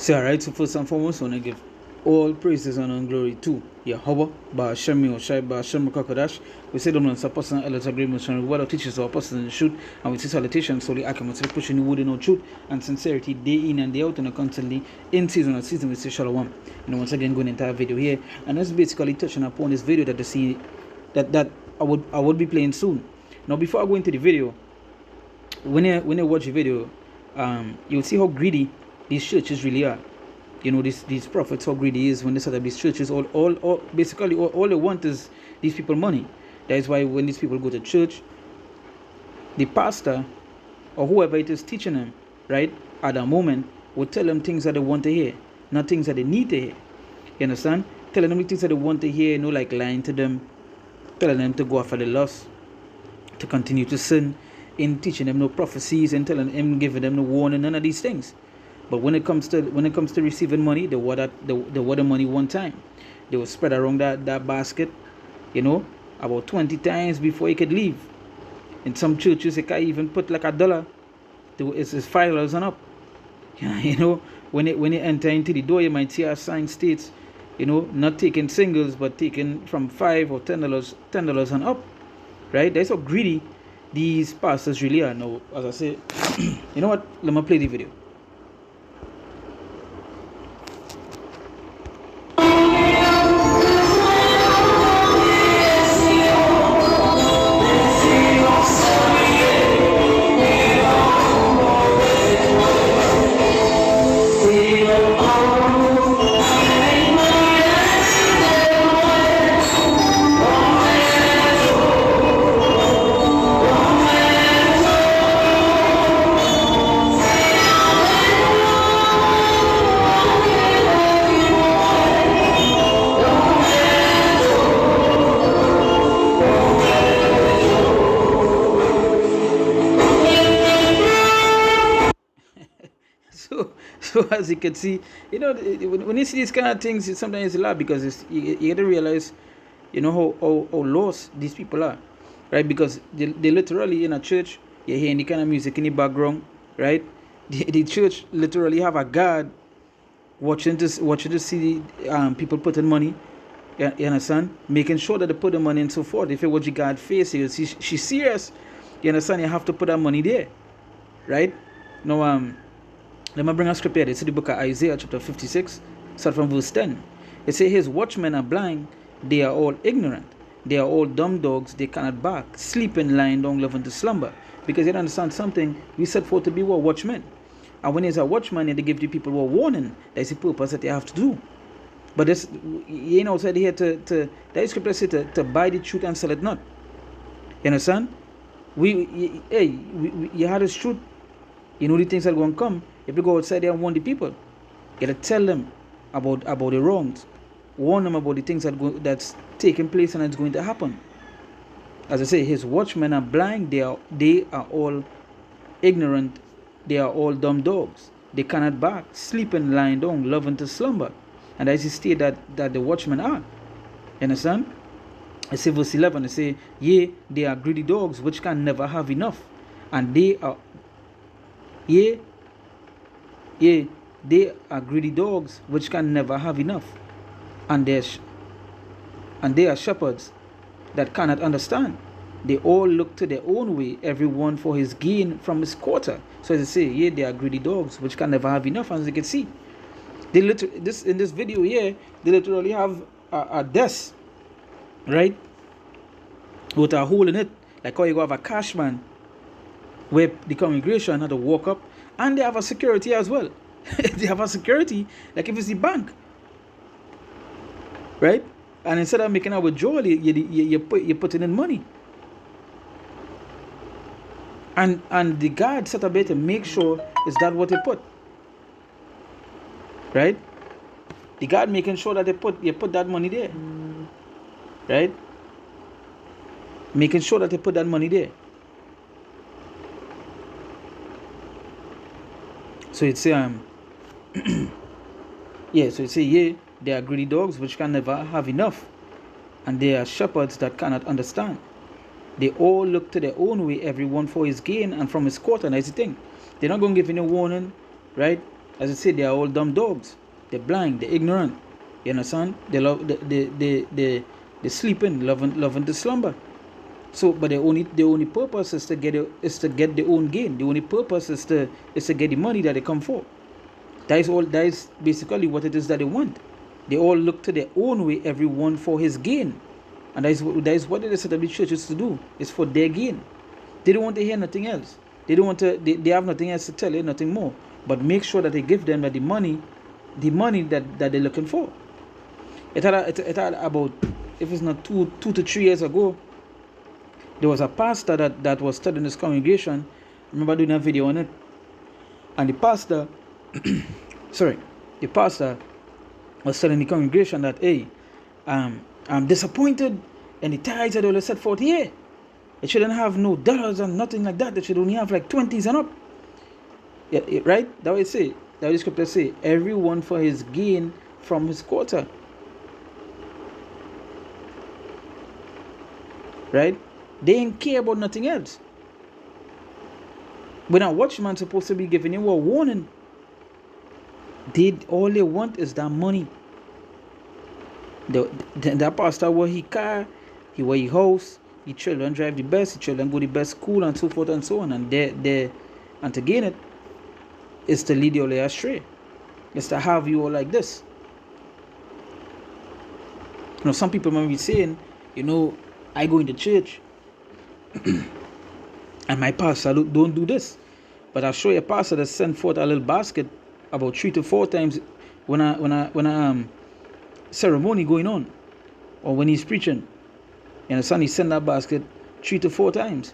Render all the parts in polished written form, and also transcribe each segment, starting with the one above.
So, alright, so first and foremost, I want to give all praises and glory to Yahweh, Ba'Shem Yoshai, Ba'Shem Kakadash. We say, don't answer personal elders agreements and what our teachers or person in the truth, and we say salutations solely accurate, pushing the wood in our truth and sincerity day in and day out, and constantly in season and season. We say shalom. Once again, going into entire video here, and that's basically touching upon this video that that I would be playing soon. Now, before I go into the video, when you watch the video, you'll see how greedy these churches really are. These prophets, how greedy is when they set up these churches. Basically all they want is these people money. That is why when these people go to church, the pastor or whoever it is teaching them, right, at that moment, will tell them things that they want to hear, not things that they need to hear. You understand? Telling them the things that they want to hear, like lying to them, telling them to go after the lust, to continue to sin, in teaching them no prophecies and telling them, giving them no warning, none of these things. But when it comes to receiving money, they want the money one time. They will spread around that basket, about 20 times before you could leave. In some churches, they can't even put like $1. It's $5 and up. When you enter into the door, you might see a sign states, not taking singles, but taking from $5 or $10 and up. Right? That's how greedy these pastors really are. Now, as I say, you know what? Let me play the video. So as you can see, when you see these kind of things, sometimes it's a lot, because you got to realize, how lost these people are, right? Because they literally in a church, you hear any kind of music in the background, right? The church literally have a guard watching to see people putting money. You understand? Making sure that they put the money and so forth. If you watch the guard face, you see she's serious. You understand? You have to put that money there, right? Now, let me bring a scripture here. It's in the book of Isaiah chapter 56, start from verse 10. It says, his watchmen are blind, they are all ignorant. They are all dumb dogs, they cannot bark, sleeping, lying down, loving to slumber. Because you understand something, we set forth to be what watchmen. And when there's a watchman, they give the people a warning. That's the purpose that they have to do. But this, said here that scripture said to buy the truth and sell it not. You understand? You had this truth. The things that are going to come. If you go outside there and warn the people, you got to tell them about the wrongs, warn them about the things that's taking place and it's going to happen. As I say, his watchmen are blind. They are all ignorant. They are all dumb dogs. They cannot bark, sleeping, lying down, loving to slumber. And that's the state that the watchmen are. You understand? I say verse 11. I say, yea, they are greedy dogs which can never have enough, and they are they are greedy dogs which can never have enough, and they are shepherds that cannot understand. They all look to their own way, everyone for his gain from his quarter. So as I say, they are greedy dogs which can never have enough. As you can see, in this video here, they literally have a desk, right, with a hole in it, like how you go have a cash man, where the congregation had to walk up. And they have a security as well. They have a security, like if it's the bank, right? And instead of making a withdrawal, you're putting in money. And the guard set up there to make sure is that what they put, right? The guard making sure that you put that money there, right? Making sure that they put that money there. So it's so it's say, they are greedy dogs which can never have enough, and they are shepherds that cannot understand. They all look to their own way, everyone for his gain and from his quarter. And that's the thing. They're not going to give any warning, right? as I say, they are all dumb dogs. They're blind, they're ignorant. You understand? They love they sleeping, loving the slumber. So, but the only purpose is to get their own gain. The only purpose is to get the money that they come for. That is all. That is basically what it is that they want. They all look to their own way, everyone for his gain, and that is what the set of the church is to do. It's for their gain. They don't want to hear nothing else. They don't want to. They have nothing else to tell you, nothing more. But make sure that they give them the money that they're looking for. It had about, if it's not 2 to 3 years ago, there was a pastor that was studying this congregation. I remember doing a video on it, and the pastor, the pastor was telling the congregation that, hey, I'm disappointed in the tithes that they will set forth here. It shouldn't have no dollars and nothing like that. It should only have like 20s and up. Yeah, right? That way say. That way the scripture say, everyone for his gain from his quarter. Right? They ain't care about nothing else. When a watchman supposed to be giving you a warning, all they want is that money. That pastor where he car, he where he house, the children drive the best, the children go the best school and so forth and so on, and and to gain it is to lead you all astray. It's to have you all like this. You know, some people might be saying, you know, I go into church and my pastor don't do this. But I'll show you a pastor that sent forth a little basket about 3 to 4 times when a ceremony going on, or when he's preaching. And the son, he sent that basket 3 to 4 times.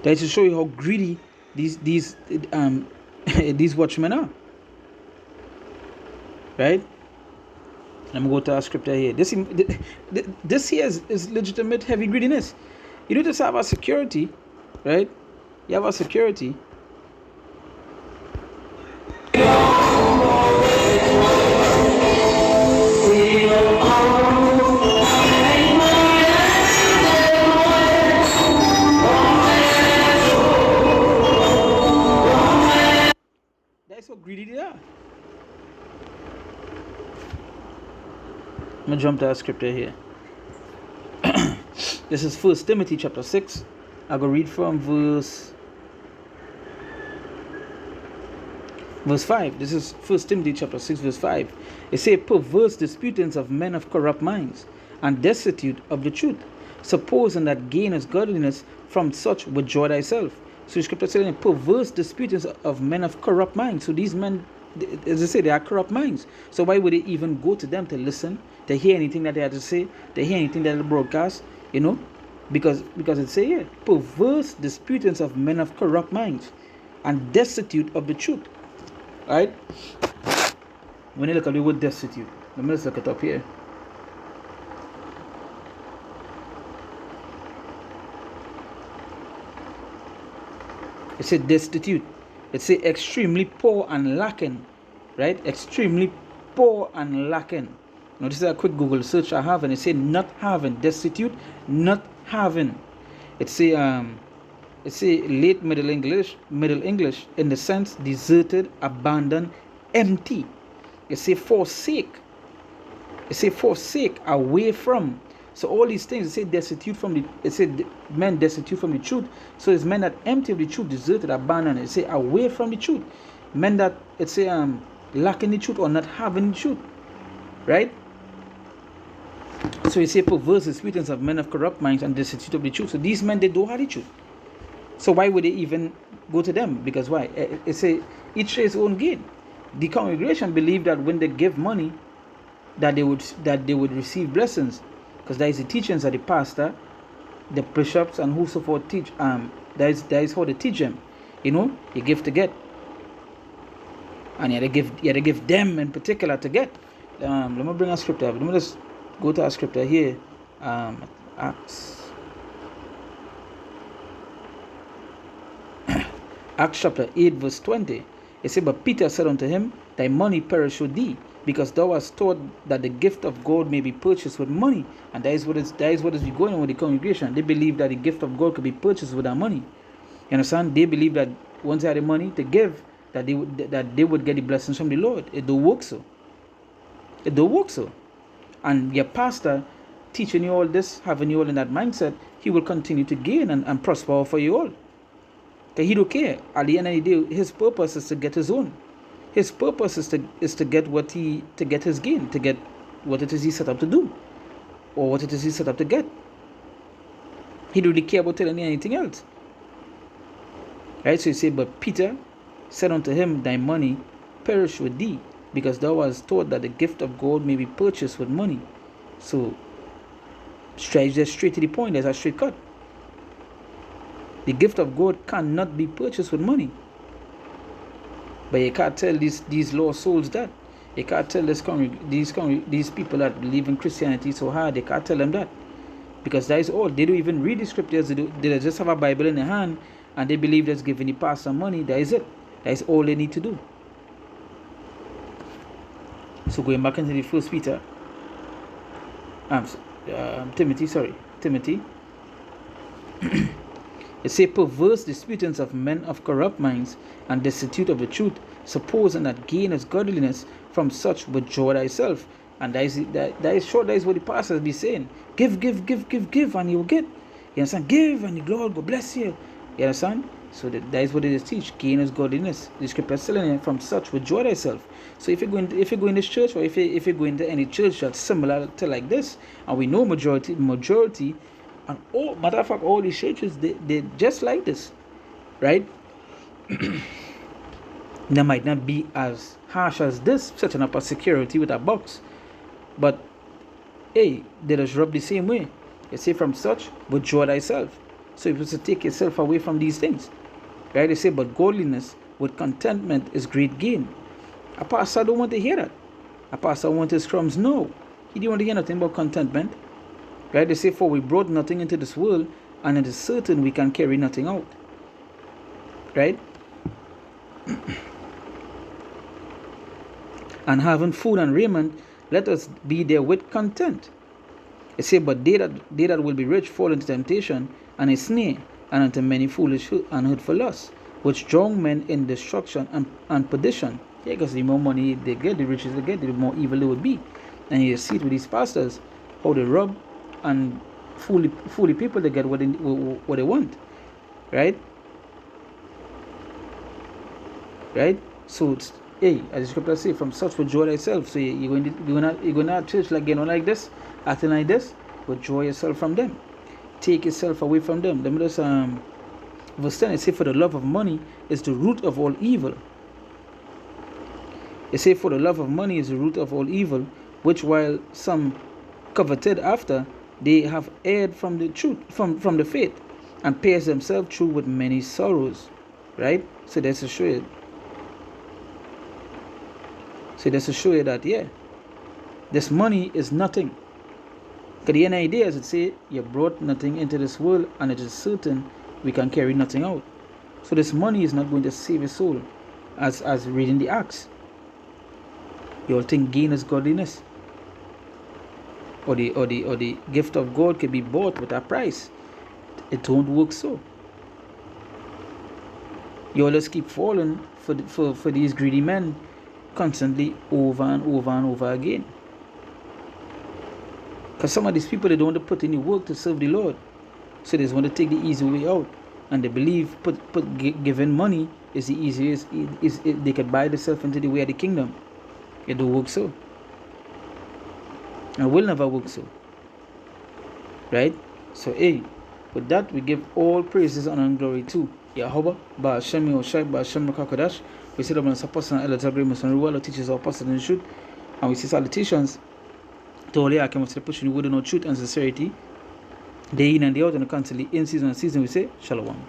That is to show you how greedy these these watchmen are. Right? Let me go to our scripture here. This here is legitimate heavy greediness. You don't just have a security, right? You have a security. That's how greedy they are. I'm going to jump to our scripture here. This is 1 Timothy chapter 6. I'll go read from verse 5. This is 1 Timothy chapter 6 verse 5. It says, perverse disputings of men of corrupt minds, and destitute of the truth, supposing that gain is godliness, from such withdraw thyself. So the scripture says, perverse disputings of men of corrupt minds. So these men, as I say, they are corrupt minds. So why would they even go to them to listen, to hear anything that they have to say, to hear anything that they broadcast? You know, because it say here, perverse disputings of men of corrupt minds, and destitute of the truth. Right? When you look at the word destitute, let me just look it up here. It said destitute. It says extremely poor and lacking. Right? Extremely poor and lacking. Now this is a quick Google search I have, and it says not having. Destitute, not having. It say late Middle English in the sense deserted, abandoned, empty. It say forsake. It say forsake, away from. So all these things, it say destitute from the. It said men destitute from the truth. So it's men that empty of the truth, deserted, abandoned. It say away from the truth. Men that it say lacking the truth or not having the truth. Right? So you say perverse disputings of men of corrupt minds and destitute of the truth. So these men, they don't have the truth. So why would they even go to them? Because why? It say each his own gain. The congregation believed that when they give money, that they would receive blessings, because that is the teachings of the pastor, the bishops, and who so forth teach. That is how they teach them. You know, you give to get, and you have to give them in particular to get. Let me bring a scripture. Let me just go to our scripture here. Acts chapter 8 verse 20. It said, but Peter said unto him, thy money perish with thee, because thou hast taught that the gift of God may be purchased with money. And that is what is going on with the congregation. They believe that the gift of God could be purchased with our money. You understand? They believe that once they had the money to give, that they would get the blessings from the Lord. It don't work so. It don't work so. And your pastor teaching you all this, having you all in that mindset, he will continue to gain and prosper for you all. Because he don't care. At the end of the day, his purpose is to get his own. His purpose is to get to get his gain, to get what it is he set up to do, or what it is he set up to get. He don't really care about telling you anything else. Right? So you say, but Peter said unto him, thy money perish with thee, because thou hast taught that the gift of God may be purchased with money. So straight to the point. There's a straight cut. The gift of God cannot be purchased with money. But you can't tell these lost souls that. You can't tell these people that believe in Christianity so hard. They can't tell them that, because that is all. They don't even read the scriptures. They just have a Bible in their hand, and they believe that's giving the pastor money. That is it. That is all they need to do. So going back into the First Peter, Timothy. It say, perverse disputings of men of corrupt minds and destitute of the truth, supposing that gain is godliness, from such withdraw thyself. And that is what the pastors be saying. Give, and you will get. You understand? Give, and the Lord will bless you. You understand? So that is what it is teach. Gain is godliness. The scripture is telling you, from such withdraw thyself. So if you go in this church, or if you go into any church that's similar to like this, and we know majority, and all, matter of fact, all these churches, they just like this, right? They might not be as harsh as this, setting up a security with a box, but hey, they just rub the same way. They say, from such withdraw thyself. So you're supposed to take yourself away from these things, right? They say, but godliness with contentment is great gain. A pastor don't want to hear that. A pastor wants his crumbs. No, he don't want to hear nothing about contentment. Right? They say, for we brought nothing into this world, and it is certain we can carry nothing out. Right? And having food and raiment, let us be therewith content. They say, but they that will be rich fall into temptation and a snare, and into many foolish and hurtful lusts, which drown men in destruction and perdition. Yeah, because the more money they get, the richer they get, the more evil they would be. And you see it with these pastors, how they rub and fool the people to get what they want, right? So as the scripture say, from such withdraw thyself. So you're going to church like like this, acting like this, withdraw yourself from them. Take yourself away from them. Let me just verse 10, it say, for the love of money is the root of all evil. It say, for the love of money is the root of all evil, which while some coveted after, they have erred from the truth, from the faith, and pierced themselves through with many sorrows. Right? So that's to show you. That this money is nothing. Because the idea is, it say, you brought nothing into this world, and it is certain we can carry nothing out. So this money is not going to save your soul, as reading the Acts. You all think gain is godliness, or the gift of God can be bought with a price. It don't work so. You all just keep falling for these greedy men constantly, over and over again. Because some of these people, they don't want to put any work to serve the Lord, so they just want to take the easy way out, and they believe giving money is the easiest. They can buy themselves into the way of the kingdom. It don't work so, and will never work so. Right? So with that, we give all praises and glory to Yahweh, Ba'ashem Yoshai, Ba'ashem Rakakadash. We say that when Apostle and Elder Gabriel Musanruwa teaches our apostles in the truth, and we say salutations to all the Akim of pushing the word in truth and sincerity, day in and day out, and constantly in season and season. We say Shalom.